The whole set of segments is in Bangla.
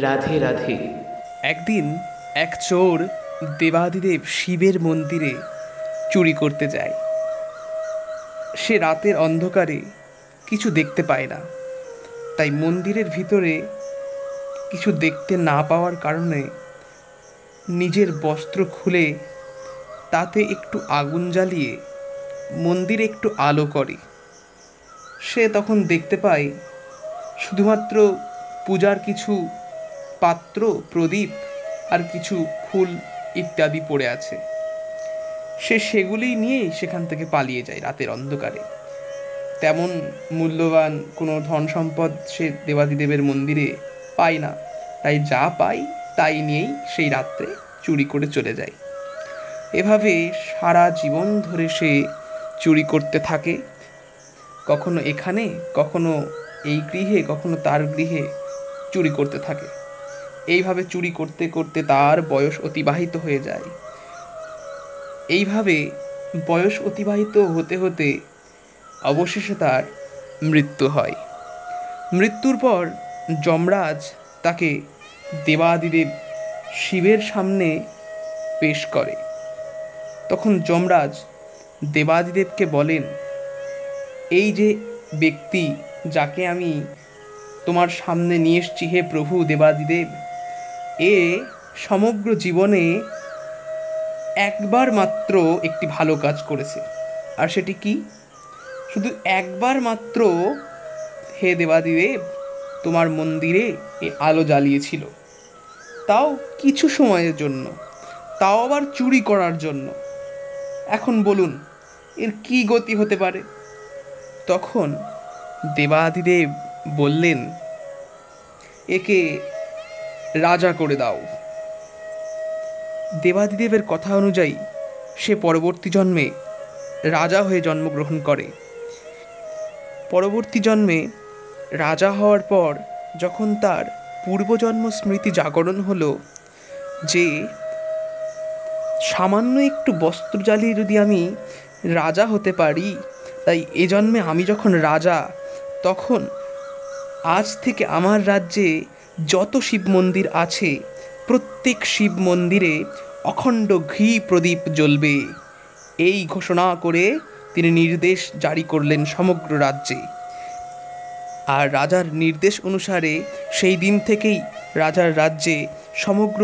রাধে রাধে। একদিন এক চোর দেবাদিদেব শিবের মন্দিরে চুরি করতে যায়। সে রাতের অন্ধকারে কিছু দেখতে পায় না, তাই মন্দিরের ভিতরে কিছু দেখতে না পাওয়ার কারণে নিজের বস্ত্র খুলে তাতে একটু আগুন জ্বালিয়ে মন্দিরে একটু আলো করে। সে তখন দেখতে পায় শুধুমাত্র পূজার কিছু পাত্র, প্রদীপ আর কিছু ফুল ইত্যাদি পড়ে আছে। সে সেগুলি নিয়েই সেখান থেকে পালিয়ে যায় রাতের অন্ধকারে। তেমন মূল্যবান কোনো ধন সম্পদ সে দেবাদিদেবের মন্দিরে পায় না, তাই যা পায় তাই নিয়েই সেই রাত্রে চুরি করে চলে যায়। এভাবে সারা জীবন ধরে সে চুরি করতে থাকে, কখনো এখানে, কখনো এই গৃহে, কখনো তার গৃহে চুরি করতে থাকে। এইভাবে চুরি করতে করতে তার বয়স অতিবাহিত হয়ে যায়। এইভাবে বয়স অতিবাহিত হতে হতে অবশেষে তার মৃত্যু হয়। মৃত্যুর পর যমরাজ তাকে দেবাদিদেব শিবের সামনে পেশ করে। তখন যমরাজ দেবাদিদেবকে বলেন, এই যে ব্যক্তি যাকে আমি তোমার সামনে নিয়ে এসছি, হে প্রভু দেবাদিদেব, এ সমগ্র জীবনে একবার মাত্র একটি ভালো কাজ করেছে। আর সেটি কি? শুধু একবার মাত্র হে দেবাদিদেব তোমার মন্দিরে এ আলো জ্বালিয়েছিল, তাও কিছু সময়ের জন্য, তাও আবার চুরি করার জন্য। এখন বলুন এর কি গতি হতে পারে? তখন দেবাদিদেব বললেন, একে রাজা করে দাও। দেবাদিদেবের কথা অনুযায়ী সে পরবর্তী জন্মে রাজা হয়ে জন্মগ্রহণ করে। পরবর্তী জন্মে রাজা হওয়ার পর যখন তার পূর্বজন্ম স্মৃতি জাগরণ হলো যে সামান্য একটু বস্ত্র জ্বালিয়ে যদি আমি রাজা হতে পারি, তাই এ জন্মে আমি যখন রাজা, তখন আজ থেকে আমার রাজ্যে যত শিব মন্দির আছে প্রত্যেক শিব মন্দিরে অখণ্ড ঘি প্রদীপ জ্বলবে। এই ঘোষণা করে তিনি নির্দেশ জারি করলেন সমগ্র রাজ্যে। আর রাজার নির্দেশ অনুসারে সেই দিন থেকেই রাজার রাজ্যে সমগ্র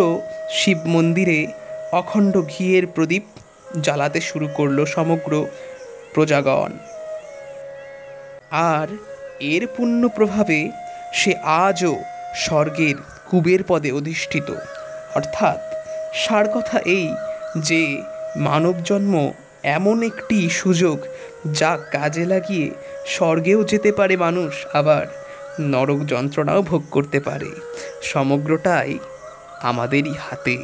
শিব মন্দিরে অখণ্ড ঘিয়ের প্রদীপ জ্বালাতে শুরু করলো সমগ্র প্রজাগণ। আর এর পুণ্য প্রভাবে সে আজও স্বর্গের কুবের পদে অধিষ্ঠিত। অর্থাৎ সার কথা এই যে মানব জন্ম এমন একটি সুযোগ, যা কাজে লাগিয়ে স্বর্গেও যেতে পারে মানুষ, আবার নরক যন্ত্রণাও ভোগ করতে পারে। সমগ্রটাই আমাদেরই হাতে।